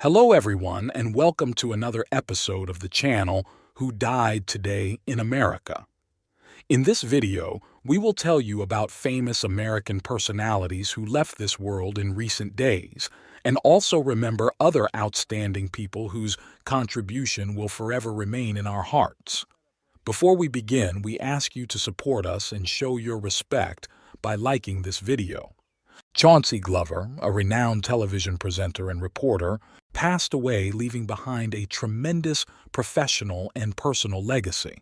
Hello everyone, and welcome to another episode of the channel Who Died Today in America. In this video, we will tell you about famous American personalities who left this world in recent days, and also remember other outstanding people whose contribution will forever remain in our hearts. Before we begin, we ask you to support us and show your respect by liking this video. Chauncey Glover, a renowned television presenter and reporter, passed away, leaving behind a tremendous professional and personal legacy.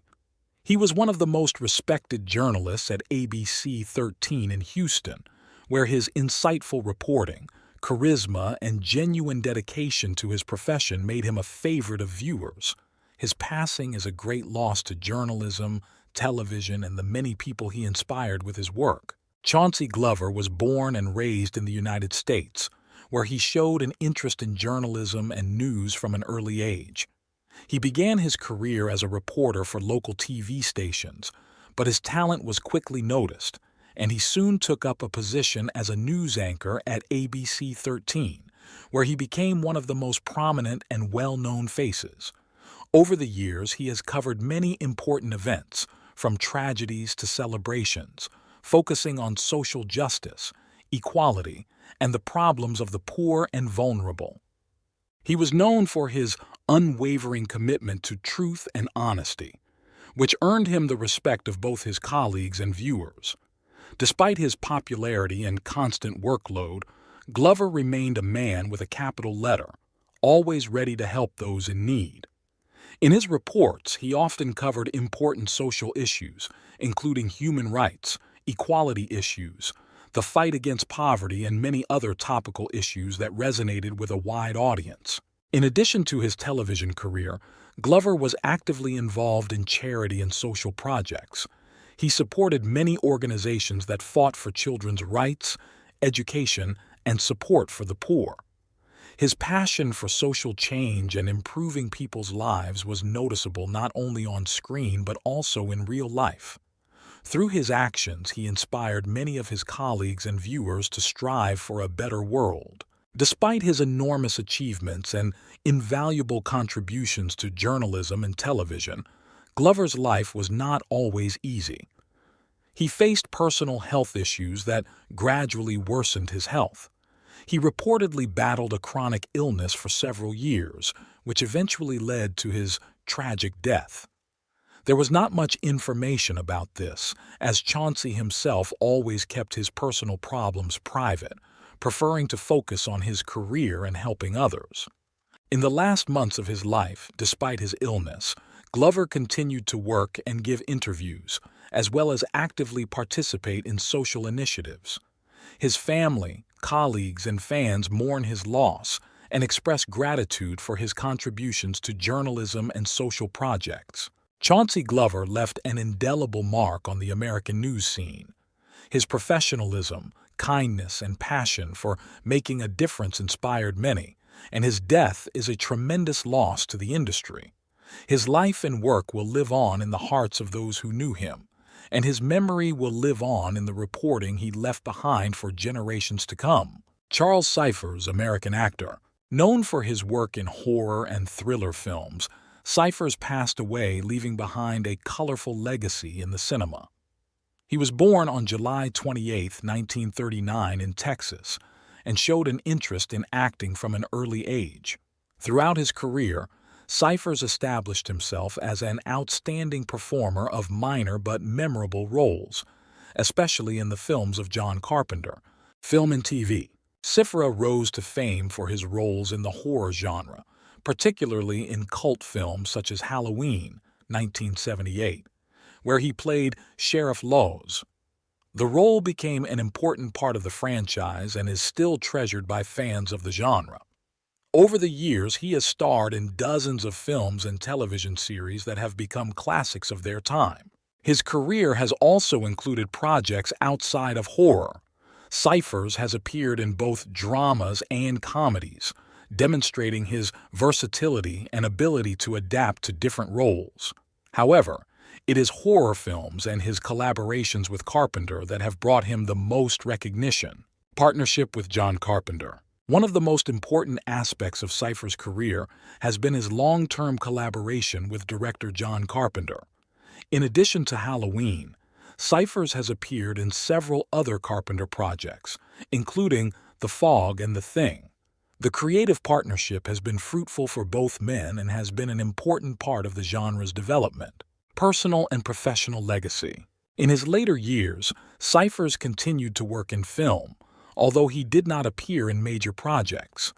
He was one of the most respected journalists at ABC 13 in Houston, where his insightful reporting, charisma, and genuine dedication to his profession made him a favorite of viewers. His passing is a great loss to journalism, television, and the many people he inspired with his work. Chauncey Glover was born and raised in the United States, where he showed an interest in journalism and news from an early age. He began his career as a reporter for local TV stations, but his talent was quickly noticed, and he soon took up a position as a news anchor at ABC 13, where he became one of the most prominent and well-known faces. Over the years, he has covered many important events, from tragedies to celebrations, focusing on social justice, equality, and the problems of the poor and vulnerable. He was known for his unwavering commitment to truth and honesty, which earned him the respect of both his colleagues and viewers. Despite his popularity and constant workload, Glover remained a man with a capital letter, always ready to help those in need. In his reports, he often covered important social issues, including human rights, equality issues, the fight against poverty, and many other topical issues that resonated with a wide audience. In addition to his television career, Glover was actively involved in charity and social projects. He supported many organizations that fought for children's rights, education, and support for the poor. His passion for social change and improving people's lives was noticeable not only on screen but also in real life. Through his actions, he inspired many of his colleagues and viewers to strive for a better world. Despite his enormous achievements and invaluable contributions to journalism and television, Glover's life was not always easy. He faced personal health issues that gradually worsened his health. He reportedly battled a chronic illness for several years, which eventually led to his tragic death. There was not much information about this, as Chauncey himself always kept his personal problems private, preferring to focus on his career and helping others. In the last months of his life, despite his illness, Glover continued to work and give interviews, as well as actively participate in social initiatives. His family, colleagues, and fans mourn his loss and express gratitude for his contributions to journalism and social projects. Chauncey Glover left an indelible mark on the American news scene. His professionalism, kindness, and passion for making a difference inspired many, and his death is a tremendous loss to the industry. His life and work will live on in the hearts of those who knew him, and his memory will live on in the reporting he left behind for generations to come. Charles Cyphers, American actor, known for his work in horror and thriller films, Cyphers passed away, leaving behind a colorful legacy in the cinema. He was born on July 28, 1939 in Texas, and showed an interest in acting from an early age. Throughout his career, Cyphers established himself as an outstanding performer of minor but memorable roles, especially in the films of John Carpenter, film and TV. Cyphers rose to fame for his roles in the horror genre, particularly in cult films such as Halloween, 1978, where he played Sheriff Laws. The role became an important part of the franchise and is still treasured by fans of the genre. Over the years, he has starred in dozens of films and television series that have become classics of their time. His career has also included projects outside of horror. Cyphers has appeared in both dramas and comedies, demonstrating his versatility and ability to adapt to different roles. However, it is horror films and his collaborations with Carpenter that have brought him the most recognition. Partnership with John Carpenter. One of the most important aspects of Cypher's career has been his long-term collaboration with director John Carpenter. In addition to Halloween, Cyphers has appeared in several other Carpenter projects, including The Fog and The Thing. The creative partnership has been fruitful for both men and has been an important part of the genre's development. Personal and professional legacy. In his later years, Cyphers continued to work in film, although he did not appear in major projects.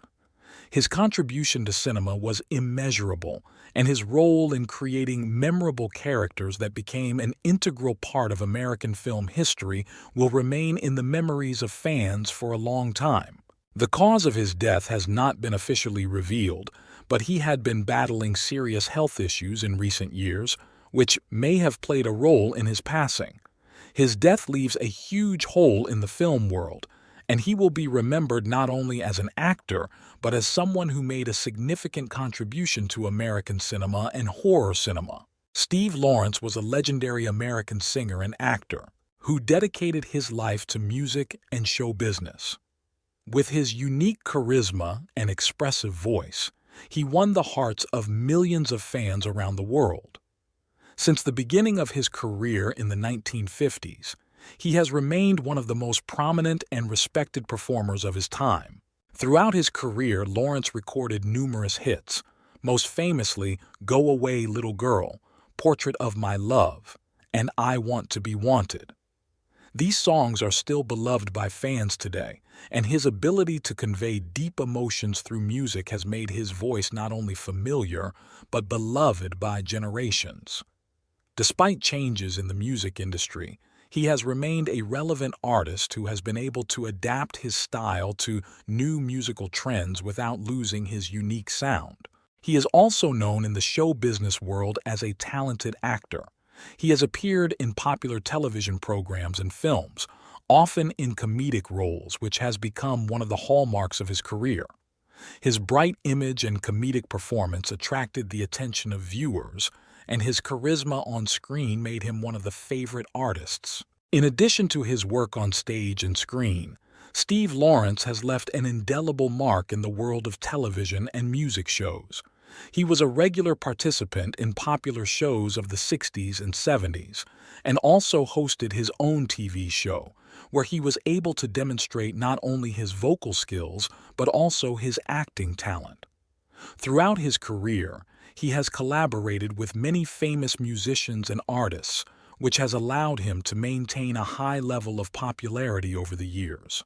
His contribution to cinema was immeasurable, and his role in creating memorable characters that became an integral part of American film history will remain in the memories of fans for a long time. The cause of his death has not been officially revealed, but he had been battling serious health issues in recent years, which may have played a role in his passing. His death leaves a huge hole in the film world, and he will be remembered not only as an actor, but as someone who made a significant contribution to American cinema and horror cinema. Steve Lawrence was a legendary American singer and actor who dedicated his life to music and show business. With his unique charisma and expressive voice, he won the hearts of millions of fans around the world. Since the beginning of his career in the 1950s, he has remained one of the most prominent and respected performers of his time. Throughout his career, Lawrence recorded numerous hits, most famously Go Away Little Girl, Portrait of My Love, and I Want to Be Wanted. These songs are still beloved by fans today, and his ability to convey deep emotions through music has made his voice not only familiar, but beloved by generations. Despite changes in the music industry, he has remained a relevant artist who has been able to adapt his style to new musical trends without losing his unique sound. He is also known in the show business world as a talented actor. He has appeared in popular television programs and films, often in comedic roles, which has become one of the hallmarks of his career. His bright image and comedic performance attracted the attention of viewers, and his charisma on screen made him one of the favorite artists. In addition to his work on stage and screen, Steve Lawrence has left an indelible mark in the world of television and music shows. He was a regular participant in popular shows of the 60s and 70s, and also hosted his own TV show, where he was able to demonstrate not only his vocal skills, but also his acting talent. Throughout his career, he has collaborated with many famous musicians and artists, which has allowed him to maintain a high level of popularity over the years.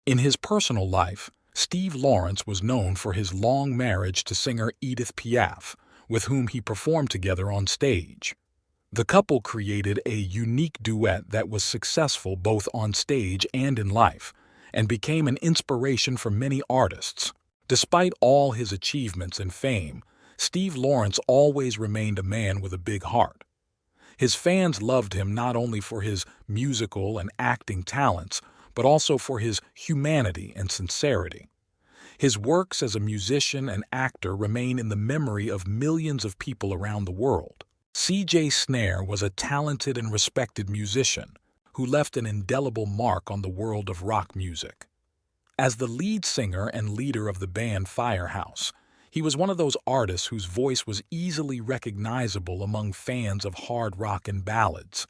In his personal life, Steve Lawrence was known for his long marriage to singer Edith Piaf, with whom he performed together on stage. The couple created a unique duet that was successful both on stage and in life, and became an inspiration for many artists. Despite all his achievements and fame, Steve Lawrence always remained a man with a big heart. His fans loved him not only for his musical and acting talents, but also for his humanity and sincerity. His works as a musician and actor remain in the memory of millions of people around the world. C.J. Snare was a talented and respected musician who left an indelible mark on the world of rock music. As the lead singer and leader of the band Firehouse, he was one of those artists whose voice was easily recognizable among fans of hard rock and ballads.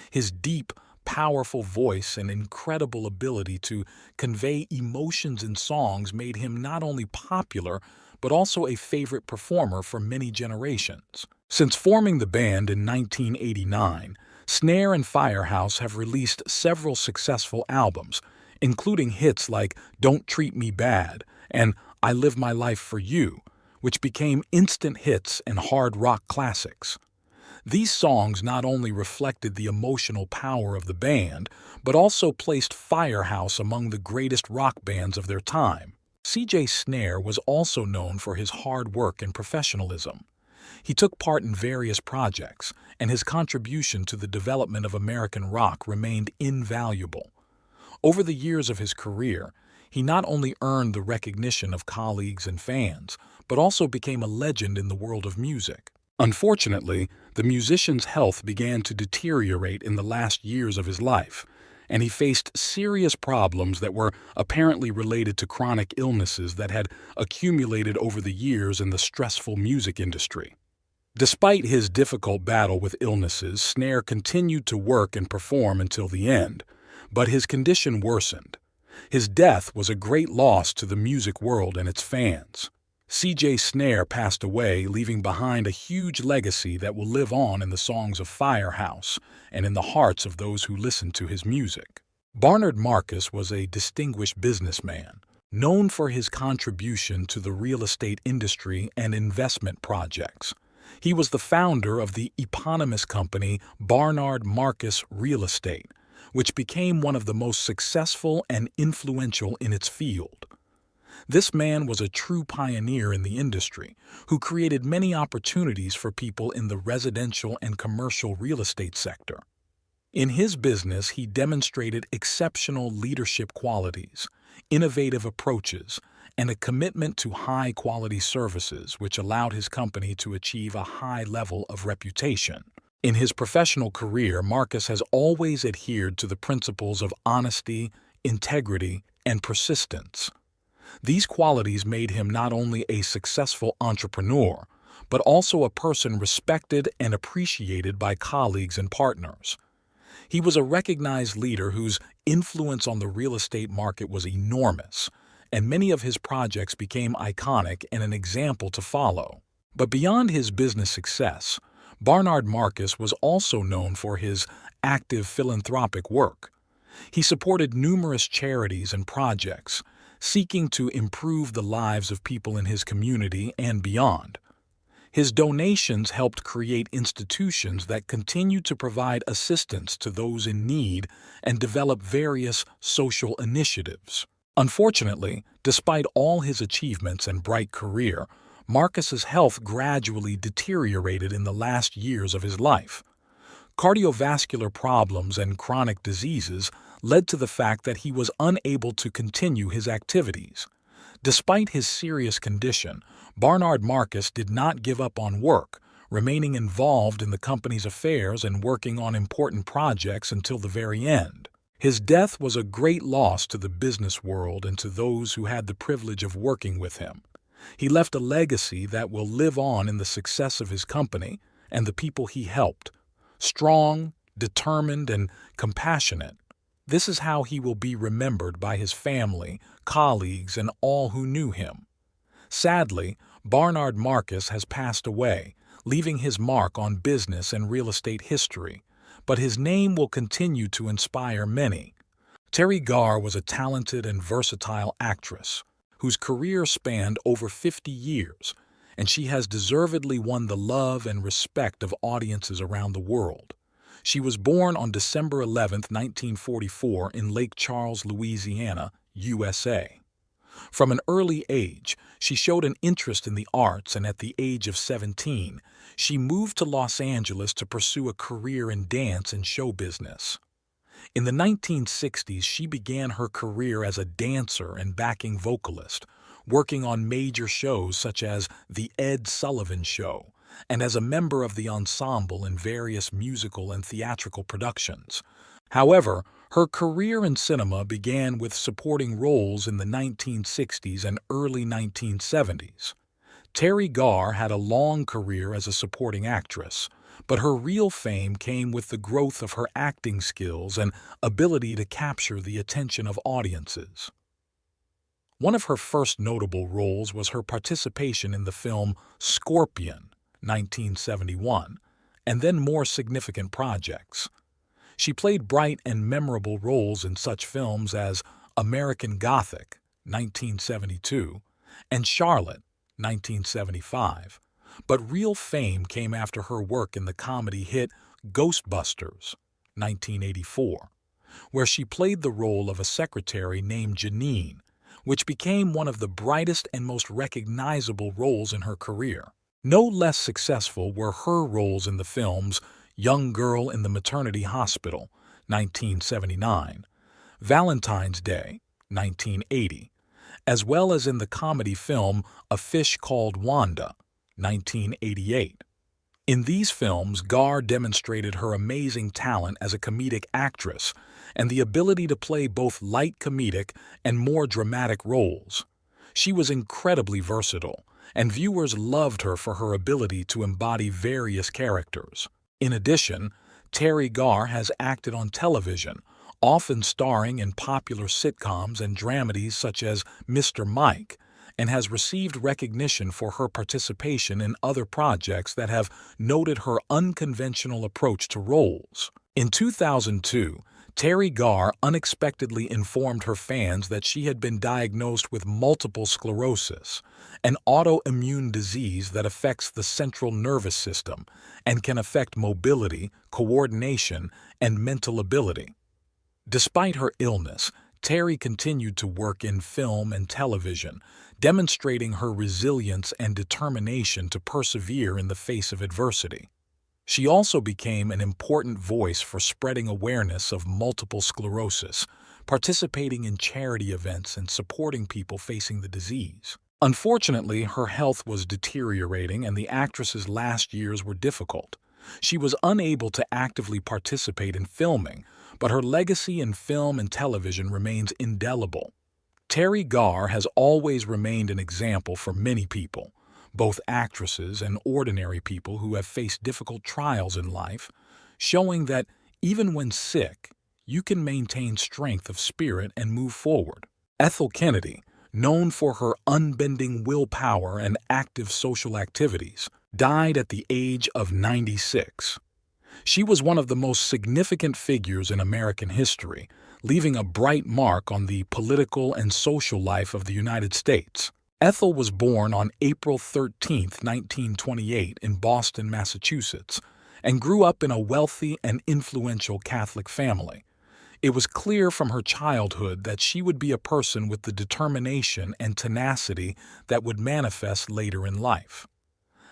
His deep, powerful voice and incredible ability to convey emotions in songs made him not only popular, but also a favorite performer for many generations. Since forming the band in 1989, Snare and Firehouse have released several successful albums, including hits like Don't Treat Me Bad and I Live My Life for You, which became instant hits and hard rock classics. These songs not only reflected the emotional power of the band, but also placed Firehouse among the greatest rock bands of their time. C.J. Snare was also known for his hard work and professionalism. He took part in various projects, and his contribution to the development of American rock remained invaluable. Over the years of his career, he not only earned the recognition of colleagues and fans, but also became a legend in the world of music. Unfortunately, the musician's health began to deteriorate in the last years of his life, and he faced serious problems that were apparently related to chronic illnesses that had accumulated over the years in the stressful music industry. Despite his difficult battle with illnesses, Snare continued to work and perform until the end, but his condition worsened. His death was a great loss to the music world and its fans. C.J. Snare passed away, leaving behind a huge legacy that will live on in the songs of Firehouse and in the hearts of those who listened to his music. Barnard Marcus was a distinguished businessman, known for his contribution to the real estate industry and investment projects. He was the founder of the eponymous company Barnard Marcus Real Estate, which became one of the most successful and influential in its field. This man was a true pioneer in the industry, who created many opportunities for people in the residential and commercial real estate sector. In his business, he demonstrated exceptional leadership qualities, innovative approaches, and a commitment to high-quality services, which allowed his company to achieve a high level of reputation. In his professional career, Marcus has always adhered to the principles of honesty, integrity, and persistence. These qualities made him not only a successful entrepreneur, but also a person respected and appreciated by colleagues and partners. He was a recognized leader whose influence on the real estate market was enormous, and many of his projects became iconic and an example to follow. But beyond his business success, Barnard Marcus was also known for his active philanthropic work. He supported numerous charities and projects, seeking to improve the lives of people in his community and beyond. His donations helped create institutions that continue to provide assistance to those in need and develop various social initiatives. Unfortunately, despite all his achievements and bright career, Marcus's health gradually deteriorated in the last years of his life. Cardiovascular problems and chronic diseases led to the fact that he was unable to continue his activities. Despite his serious condition, Barnard Marcus did not give up on work, remaining involved in the company's affairs and working on important projects until the very end. His death was a great loss to the business world and to those who had the privilege of working with him. He left a legacy that will live on in the success of his company and the people he helped. Strong, determined, and compassionate. This is how he will be remembered by his family, colleagues, and all who knew him. Sadly, Barnard Marcus has passed away, leaving his mark on business and real estate history, but his name will continue to inspire many. Teri Garr was a talented and versatile actress whose career spanned over 50 years, and she has deservedly won the love and respect of audiences around the world. She was born on December 11, 1944, in Lake Charles, Louisiana, USA. From an early age, she showed an interest in the arts, and at the age of 17, she moved to Los Angeles to pursue a career in dance and show business. In the 1960s, she began her career as a dancer and backing vocalist, working on major shows such as The Ed Sullivan Show, and as a member of the ensemble in various musical and theatrical productions. However, her career in cinema began with supporting roles in the 1960s and early 1970s. Teri Garr had a long career as a supporting actress, but her real fame came with the growth of her acting skills and ability to capture the attention of audiences. One of her first notable roles was her participation in the film Scorpion, 1971, and then more significant projects. She played bright and memorable roles in such films as American Gothic, 1972, and Charlotte, 1975, but real fame came after her work in the comedy hit Ghostbusters, 1984, where she played the role of a secretary named Janine, which became one of the brightest and most recognizable roles in her career. No less successful were her roles in the films Young Girl in the Maternity Hospital, 1979, Valentine's Day, 1980, as well as in the comedy film A Fish Called Wanda, 1988. In these films, Gar demonstrated her amazing talent as a comedic actress and the ability to play both light comedic and more dramatic roles. She was incredibly versatile, and viewers loved her for her ability to embody various characters. In addition, Terry Gar has acted on television, often starring in popular sitcoms and dramedies such as Mr. Mike, and has received recognition for her participation in other projects that have noted her unconventional approach to roles. In 2002, Terry Gar unexpectedly informed her fans that she had been diagnosed with multiple sclerosis, an autoimmune disease that affects the central nervous system and can affect mobility, coordination, and mental ability. Despite her illness, Terry continued to work in film and television, demonstrating her resilience and determination to persevere in the face of adversity. She also became an important voice for spreading awareness of multiple sclerosis, participating in charity events and supporting people facing the disease. Unfortunately, her health was deteriorating and the actress's last years were difficult. She was unable to actively participate in filming, but her legacy in film and television remains indelible. Terry Gar has always remained an example for many people, both actresses and ordinary people who have faced difficult trials in life, showing that even when sick, you can maintain strength of spirit and move forward. Ethel Kennedy, known for her unbending willpower and active social activities, died at the age of 96. She was one of the most significant figures in American history, leaving a bright mark on the political and social life of the United States. Ethel was born on April 13, 1928, in Boston, Massachusetts, and grew up in a wealthy and influential Catholic family. It was clear from her childhood that she would be a person with the determination and tenacity that would manifest later in life.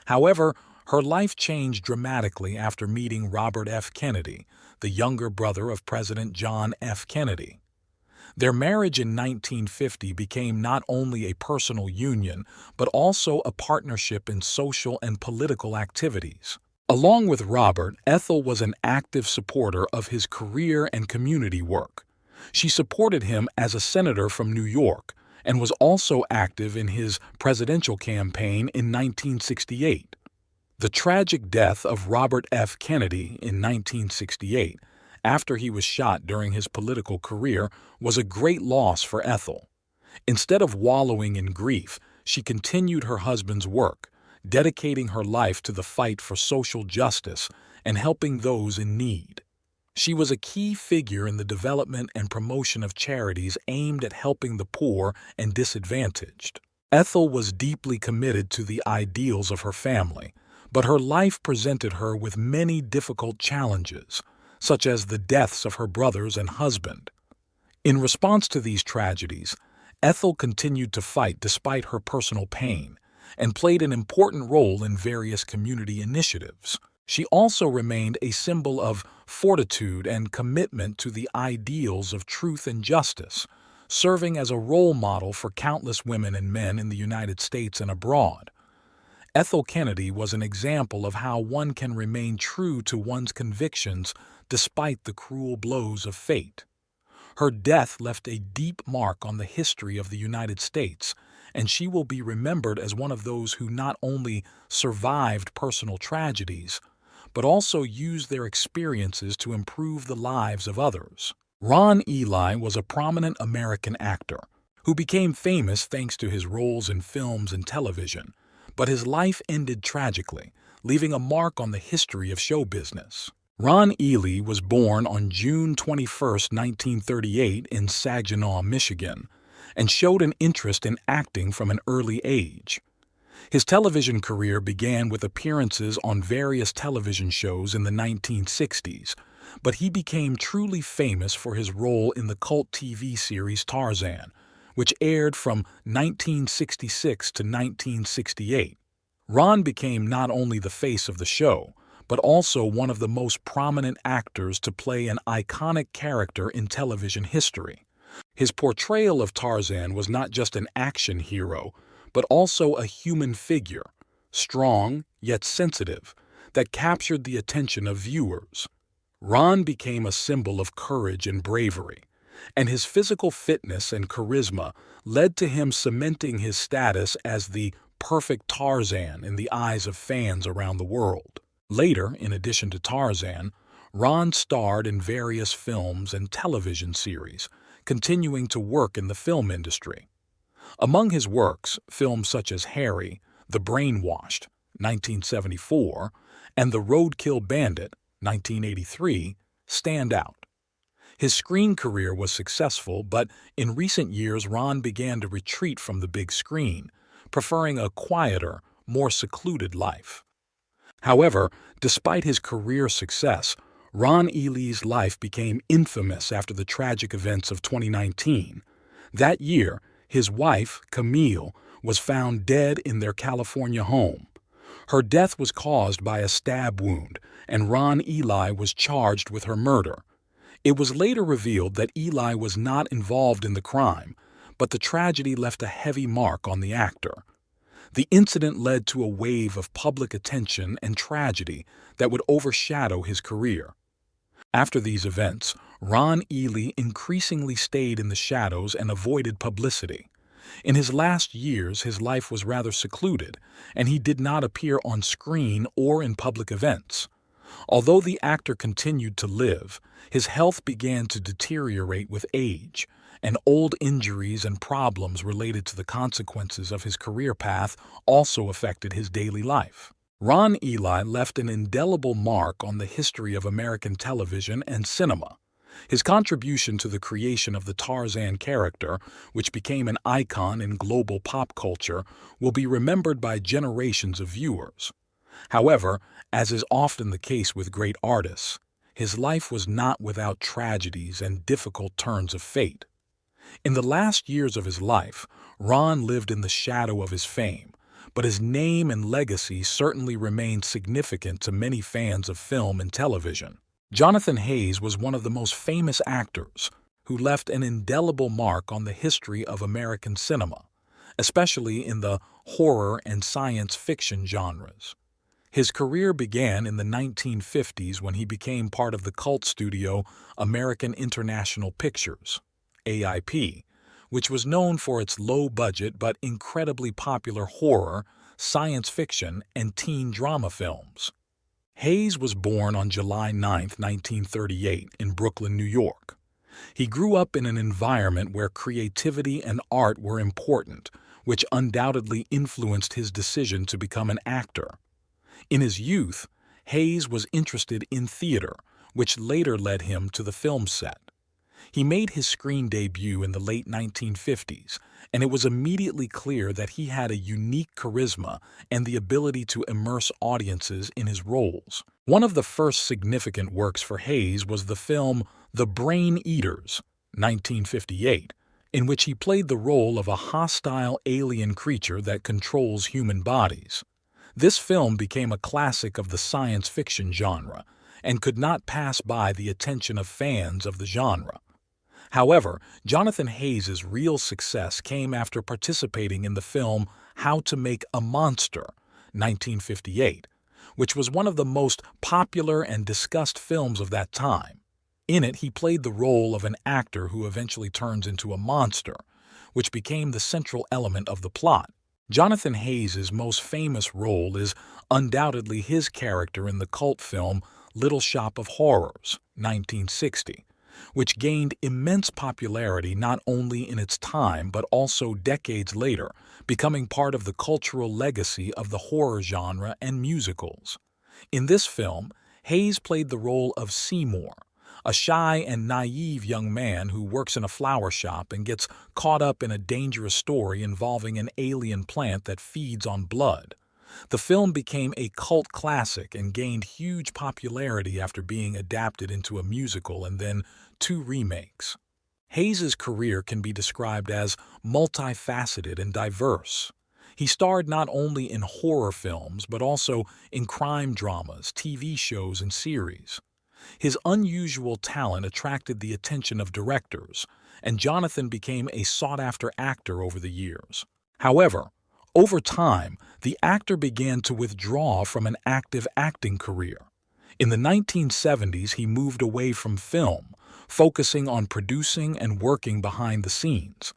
However, her life changed dramatically after meeting Robert F. Kennedy, the younger brother of President John F. Kennedy. Their marriage in 1950 became not only a personal union, but also a partnership in social and political activities. Along with Robert, Ethel was an active supporter of his career and community work. She supported him as a senator from New York and was also active in his presidential campaign in 1968. The tragic death of Robert F. Kennedy in 1968, after he was shot during his political career, was a great loss for Ethel. Instead of wallowing in grief, she continued her husband's work, dedicating her life to the fight for social justice and helping those in need. She was a key figure in the development and promotion of charities aimed at helping the poor and disadvantaged. Ethel was deeply committed to the ideals of her family, but her life presented her with many difficult challenges, such as the deaths of her brothers and husband. In response to these tragedies, Ethel continued to fight despite her personal pain and played an important role in various community initiatives. She also remained a symbol of fortitude and commitment to the ideals of truth and justice, serving as a role model for countless women and men in the United States and abroad. Ethel Kennedy was an example of how one can remain true to one's convictions despite the cruel blows of fate. Her death left a deep mark on the history of the United States, and she will be remembered as one of those who not only survived personal tragedies, but also used their experiences to improve the lives of others. Ron Ely was a prominent American actor who became famous thanks to his roles in films and television, but his life ended tragically, leaving a mark on the history of show business. Ron Ely was born on June 21, 1938 in Saginaw, Michigan, and showed an interest in acting from an early age. His television career began with appearances on various television shows in the 1960s, but he became truly famous for his role in the cult TV series Tarzan, which aired from 1966 to 1968. Ron became not only the face of the show, but also one of the most prominent actors to play an iconic character in television history. His portrayal of Tarzan was not just an action hero, but also a human figure, strong yet sensitive, that captured the attention of viewers. Ron became a symbol of courage and bravery, and his physical fitness and charisma led to him cementing his status as the perfect Tarzan in the eyes of fans around the world. Later, in addition to Tarzan, Ron starred in various films and television series, continuing to work in the film industry. Among his works, films such as Harry, The Brainwashed, 1974, and The Roadkill Bandit, 1983, stand out. His screen career was successful, but in recent years Ron began to retreat from the big screen, preferring a quieter, more secluded life. However, despite his career success, Ron Ely's life became infamous after the tragic events of 2019. That year, his wife, Camille, was found dead in their California home. Her death was caused by a stab wound, and Ron Ely was charged with her murder. It was later revealed that Ely was not involved in the crime, but the tragedy left a heavy mark on the actor. The incident led to a wave of public attention and tragedy that would overshadow his career. After these events, Ron Ely increasingly stayed in the shadows and avoided publicity. In his last years, his life was rather secluded, and he did not appear on screen or in public events. Although the actor continued to live, his health began to deteriorate with age, and old injuries and problems related to the consequences of his career path also affected his daily life. Ron Ely left an indelible mark on the history of American television and cinema. His contribution to the creation of the Tarzan character, which became an icon in global pop culture, will be remembered by generations of viewers. However, as is often the case with great artists, his life was not without tragedies and difficult turns of fate. In the last years of his life, Ron lived in the shadow of his fame, but his name and legacy certainly remained significant to many fans of film and television. Jonathan Hayes was one of the most famous actors who left an indelible mark on the history of American cinema, especially in the horror and science fiction genres. His career began in the 1950s when he became part of the cult studio American International Pictures, AIP, which was known for its low-budget but incredibly popular horror, science fiction, and teen drama films. Hayes was born on July 9, 1938, in Brooklyn, New York. He grew up in an environment where creativity and art were important, which undoubtedly influenced his decision to become an actor. In his youth, Hayes was interested in theater, which later led him to the film set. He made his screen debut in the late 1950s, and it was immediately clear that he had a unique charisma and the ability to immerse audiences in his roles. One of the first significant works for Hayes was the film The Brain Eaters, 1958, in which he played the role of a hostile alien creature that controls human bodies. This film became a classic of the science fiction genre and could not pass by the attention of fans of the genre. However, Jonathan Hayes' real success came after participating in the film How to Make a Monster, 1958, which was one of the most popular and discussed films of that time. In it, he played the role of an actor who eventually turns into a monster, which became the central element of the plot. Jonathan Hayes' most famous role is undoubtedly his character in the cult film Little Shop of Horrors, 1960, which gained immense popularity not only in its time but also decades later, becoming part of the cultural legacy of the horror genre and musicals. In this film, Hayes played the role of Seymour, a shy and naive young man who works in a flower shop and gets caught up in a dangerous story involving an alien plant that feeds on blood. The film became a cult classic and gained huge popularity after being adapted into a musical and then 2 remakes. Hayes' career can be described as multifaceted and diverse. He starred not only in horror films but also in crime dramas, TV shows, and series. His unusual talent attracted the attention of directors, and Jonathan became a sought-after actor over the years. However, Over time, the actor began to withdraw from an active acting career. In the 1970s, he moved away from film, focusing on producing and working behind the scenes.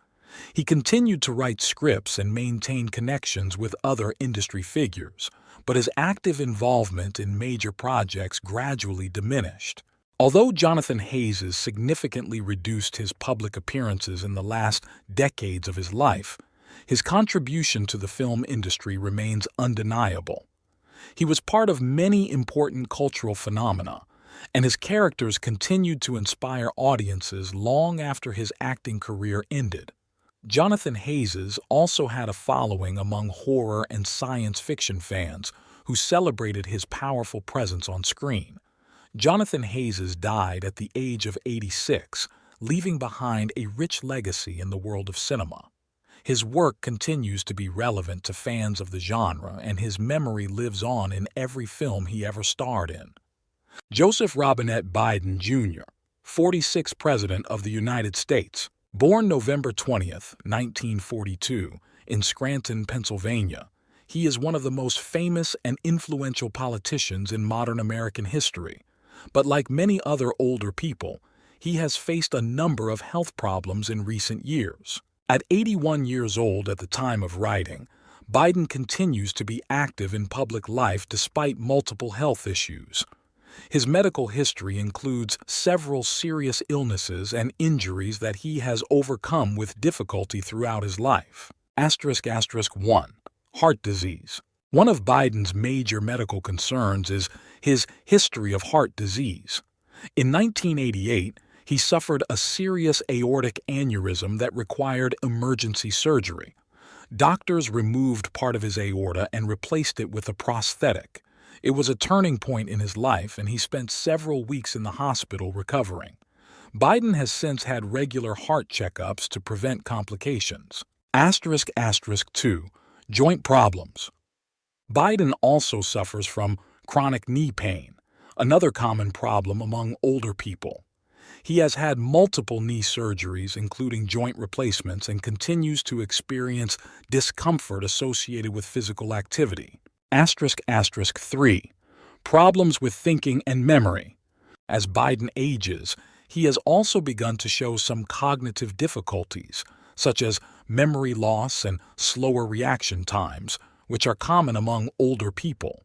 He continued to write scripts and maintain connections with other industry figures, but his active involvement in major projects gradually diminished. Although Jonathan Hayes significantly reduced his public appearances in the last decades of his life, his contribution to the film industry remains undeniable. He was part of many important cultural phenomena, and his characters continued to inspire audiences long after his acting career ended. Jonathan Hayes also had a following among horror and science fiction fans who celebrated his powerful presence on screen. Jonathan Hayes died at the age of 86, leaving behind a rich legacy in the world of cinema. His work continues to be relevant to fans of the genre, and his memory lives on in every film he ever starred in. Joseph Robinette Biden, Jr., 46th President of the United States, born November 20, 1942, in Scranton, Pennsylvania, he is one of the most famous and influential politicians in modern American history. But like many other older people, he has faced a number of health problems in recent years. At 81 years old at the time of writing, Biden continues to be active in public life despite multiple health issues. His medical history includes several serious illnesses and injuries that he has overcome with difficulty throughout his life. ***1. Heart disease. One of Biden's major medical concerns is his history of heart disease. In 1988, he suffered a serious aortic aneurysm that required emergency surgery. Doctors removed part of his aorta and replaced it with a prosthetic. It was a turning point in his life, and he spent several weeks in the hospital recovering. Biden has since had regular heart checkups to prevent complications. ***2. Joint problems. Biden also suffers from chronic knee pain, another common problem among older people. He has had multiple knee surgeries, including joint replacements, and continues to experience discomfort associated with physical activity. ***3. Problems with thinking and memory. As Biden ages, he has also begun to show some cognitive difficulties, such as memory loss and slower reaction times, which are common among older people.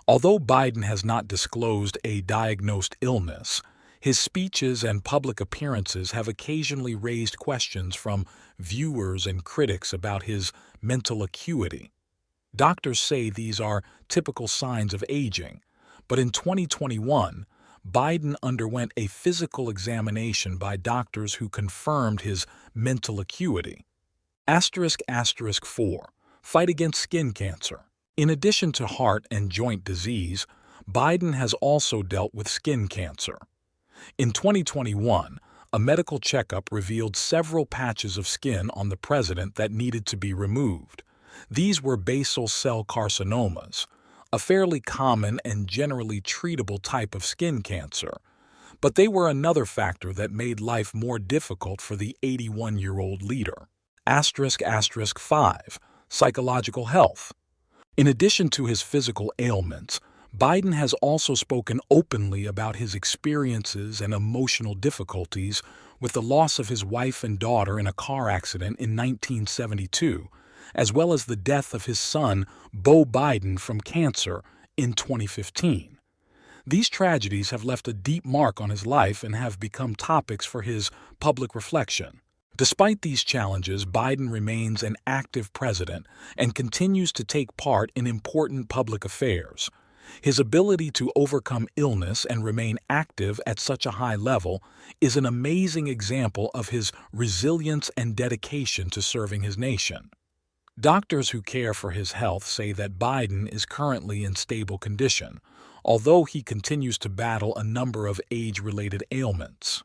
Although Biden has not disclosed a diagnosed illness, his speeches and public appearances have occasionally raised questions from viewers and critics about his mental acuity. Doctors say these are typical signs of aging, but in 2021, Biden underwent a physical examination by doctors who confirmed his mental acuity. ***4. Fight against skin cancer. In addition to heart and joint disease, Biden has also dealt with skin cancer. In 2021, a medical checkup revealed several patches of skin on the president that needed to be removed. These were basal cell carcinomas, a fairly common and generally treatable type of skin cancer, but they were another factor that made life more difficult for the 81-year-old leader. ***5. Psychological health. In addition to his physical ailments, Biden has also spoken openly about his experiences and emotional difficulties with the loss of his wife and daughter in a car accident in 1972, as well as the death of his son, Beau Biden, from cancer in 2015. These tragedies have left a deep mark on his life and have become topics for his public reflection. Despite these challenges, Biden remains an active president and continues to take part in important public affairs. His ability to overcome illness and remain active at such a high level is an amazing example of his resilience and dedication to serving his nation. Doctors who care for his health say that Biden is currently in stable condition, although he continues to battle a number of age-related ailments.